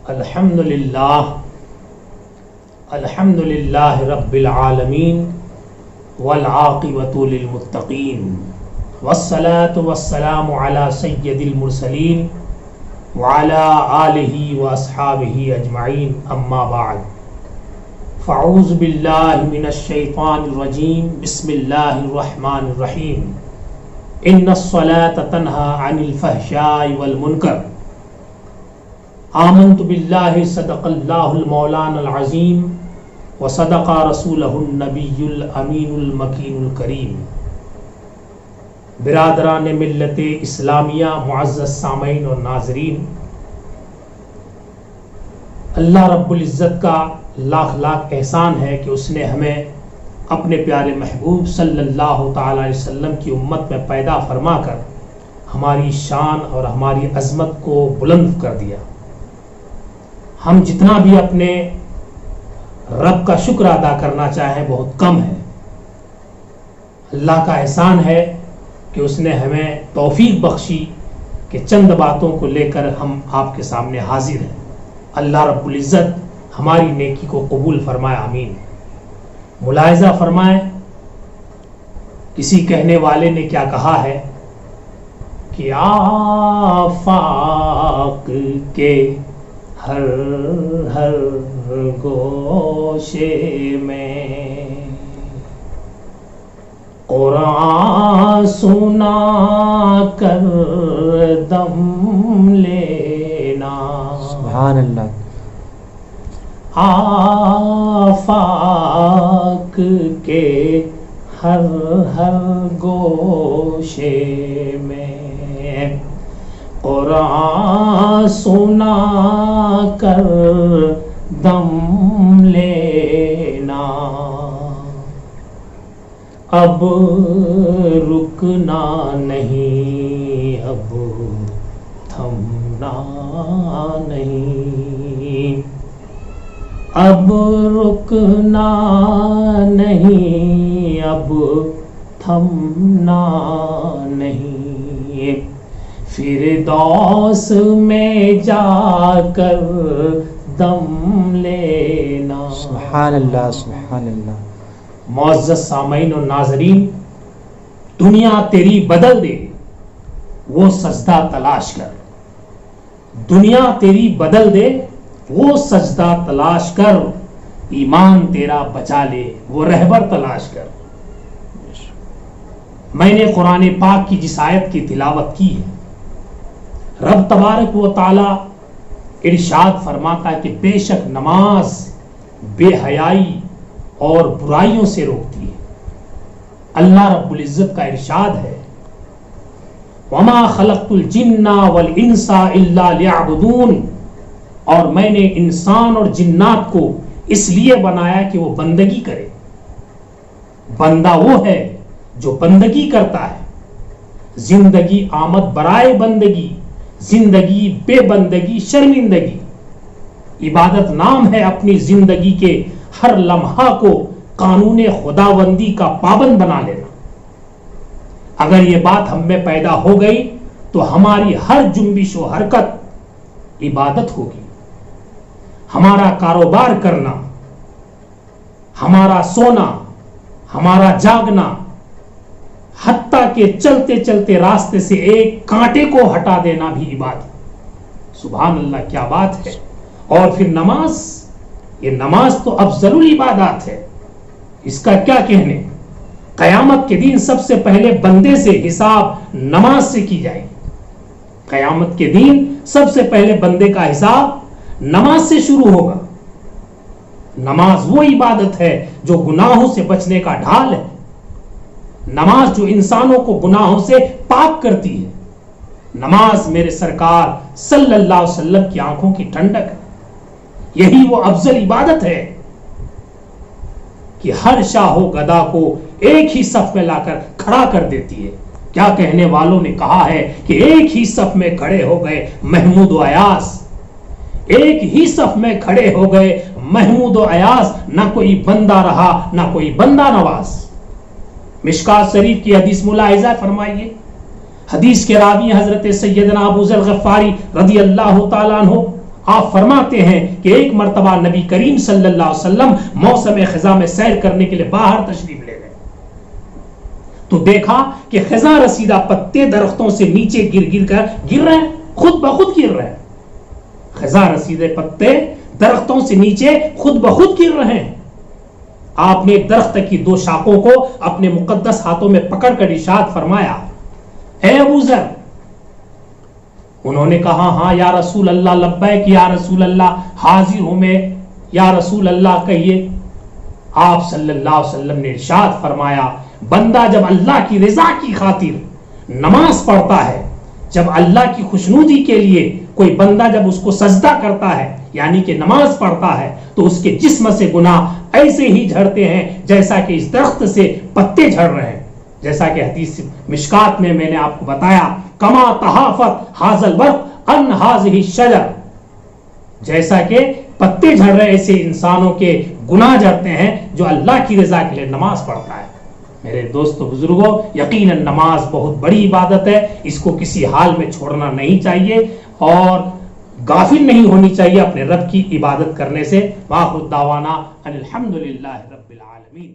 الحمد للہ رب العالمین والعاقبۃ للمتقین والصلاة والسلام علی سید المرسلین وعلی آلہ واصحابہ اجمعین، اما بعد فاعوذ باللہ من الشیطان الرجیم، بسم اللہ الرحمن الرحیم۔ ان الصلاة تنہی عن الفحشاء والمنکر، آمنت باللہ صدق اللہ المولانا العظیم وصدق رسولہ النبی الامین المکین الکریم۔ برادران ملت اسلامیہ، معزز سامعین اور ناظرین، اللہ رب العزت کا لاکھ لاکھ احسان ہے کہ اس نے ہمیں اپنے پیارے محبوب صلی اللہ تعالی علیہ وسلم کی امت میں پیدا فرما کر ہماری شان اور ہماری عظمت کو بلند کر دیا۔ ہم جتنا بھی اپنے رب کا شکر ادا کرنا چاہیں بہت کم ہے۔ اللہ کا احسان ہے کہ اس نے ہمیں توفیق بخشی کہ چند باتوں کو لے کر ہم آپ کے سامنے حاضر ہیں۔ اللہ رب العزت ہماری نیکی کو قبول فرمائے، آمین۔ ملاحظہ فرمائیں، کسی کہنے والے نے کیا کہا ہے کہ آفاق کے ہر گوشے میں قرآن سنا کر دم لینا۔ سبحان اللہ۔ آفاق کے ہر گوشے میں قرآن سنا کر دم لینا، اب رکنا نہیں، اب تھمنا نہیں، اب رکنا نہیں، اب تھمنا نہیں، فردوس میں جا کر دم لینا۔ سبحان اللہ، سبحان اللہ۔ معزز سامعین اور ناظرین، دنیا تیری بدل دے وہ سجدہ تلاش کر، دنیا تیری بدل دے وہ سجدہ تلاش کر، ایمان تیرا بچا لے وہ رہبر تلاش کر۔ میں نے قرآن پاک کی جس آیت کی تلاوت کی ہے، رب تبارک و تعالی ارشاد فرماتا ہے کہ بے شک نماز بے حیائی اور برائیوں سے روکتی ہے۔ اللہ رب العزت کا ارشاد ہے، وَمَا خَلَقْتُ الْجِنَّ وَالْإِنسَ إِلَّا لِيَعْبُدُونَ، اور میں نے انسان اور جنات کو اس لیے بنایا کہ وہ بندگی کرے۔ بندہ وہ ہے جو بندگی کرتا ہے۔ زندگی آمد برائے بندگی، زندگی بے بندگی شرمندگی۔ عبادت نام ہے اپنی زندگی کے ہر لمحہ کو قانون خداوندی کا پابند بنا لینا۔ اگر یہ بات ہم میں پیدا ہو گئی تو ہماری ہر جنبش و حرکت عبادت ہوگی۔ ہمارا کاروبار کرنا، ہمارا سونا، ہمارا جاگنا، حتیٰ کہ چلتے چلتے راستے سے ایک کانٹے کو ہٹا دینا بھی عبادت۔ سبحان اللہ، کیا بات ہے۔ اور پھر نماز، یہ نماز تو افضل العبادات ہے، اس کا کیا کہنے۔ قیامت کے دن سب سے پہلے بندے سے حساب نماز سے کی جائے گی۔ قیامت کے دن سب سے پہلے بندے کا حساب نماز سے شروع ہوگا۔ نماز وہ عبادت ہے جو گناہوں سے بچنے کا ڈھال ہے، نماز جو انسانوں کو گناہوں سے پاک کرتی ہے، نماز میرے سرکار صلی اللہ علیہ وسلم کی آنکھوں کی ٹھنڈک ہے۔ یہی وہ افضل عبادت ہے کہ ہر شاہ و گدا کو ایک ہی صف میں لا کر کھڑا کر دیتی ہے۔ کیا کہنے والوں نے کہا ہے کہ ایک ہی صف میں کھڑے ہو گئے محمود و ایاز، ایک ہی صف میں کھڑے ہو گئے محمود و ایاز، نہ کوئی بندہ رہا نہ کوئی بندہ نواز۔ مشکات شریف کی حدیث ملاحظہ فرمائیے، حدیث کے راوی حضرت سیدنا ابو ذر غفاری رضی اللہ تعالیٰ عنہ آپ فرماتے ہیں کہ ایک مرتبہ نبی کریم صلی اللہ علیہ وسلم موسم خزاں میں سیر کرنے کے لیے باہر تشریف لے گئے تو دیکھا کہ خزاں رسیدہ پتے درختوں سے نیچے گر رہے ہیں، خود بخود گر رہے ہیں. خزاں رسیدے پتے درختوں سے نیچے خود بخود گر رہے ہیں. آپ نے ایک درخت کی 2 شاخوں کو اپنے مقدس ہاتھوں میں پکڑ کر ارشاد فرمایا، اے ابو ذر. انہوں نے کہا ہاں یا رسول اللہ، لبیک یا رسول اللہ، حاضر ہوں میں یا رسول اللہ، کہیے. آپ صلی اللہ علیہ وسلم نے ارشاد فرمایا، بندہ جب اللہ کی رضا کی خاطر نماز پڑھتا ہے، جب اللہ کی خوشنودی کے لیے کوئی بندہ جب اس کو سجدہ کرتا ہے یعنی کہ نماز پڑھتا ہے، تو اس کے جسم سے گناہ ایسے ہی جھڑتے ہیں جیسا کہ اس درخت سے پتے جھڑ رہے ہیں. جیسا کہ حدیث مشکات میں نے آپ کو بتایا، کما تحافت حاض البرق ان حاضہ الشجر، جیسا کہ پتے جھڑ رہے ایسے انسانوں کے گناہ جھڑتے ہیں جو اللہ کی رضا کے لیے نماز پڑھتا ہے. میرے دوستو بزرگوں، یقیناً نماز بہت بڑی عبادت ہے، اس کو کسی حال میں چھوڑنا نہیں چاہیے اور غافل نہیں ہونی چاہیے اپنے رب کی عبادت کرنے سے. وآخر دعوانا ان الحمدللہ رب العالمین.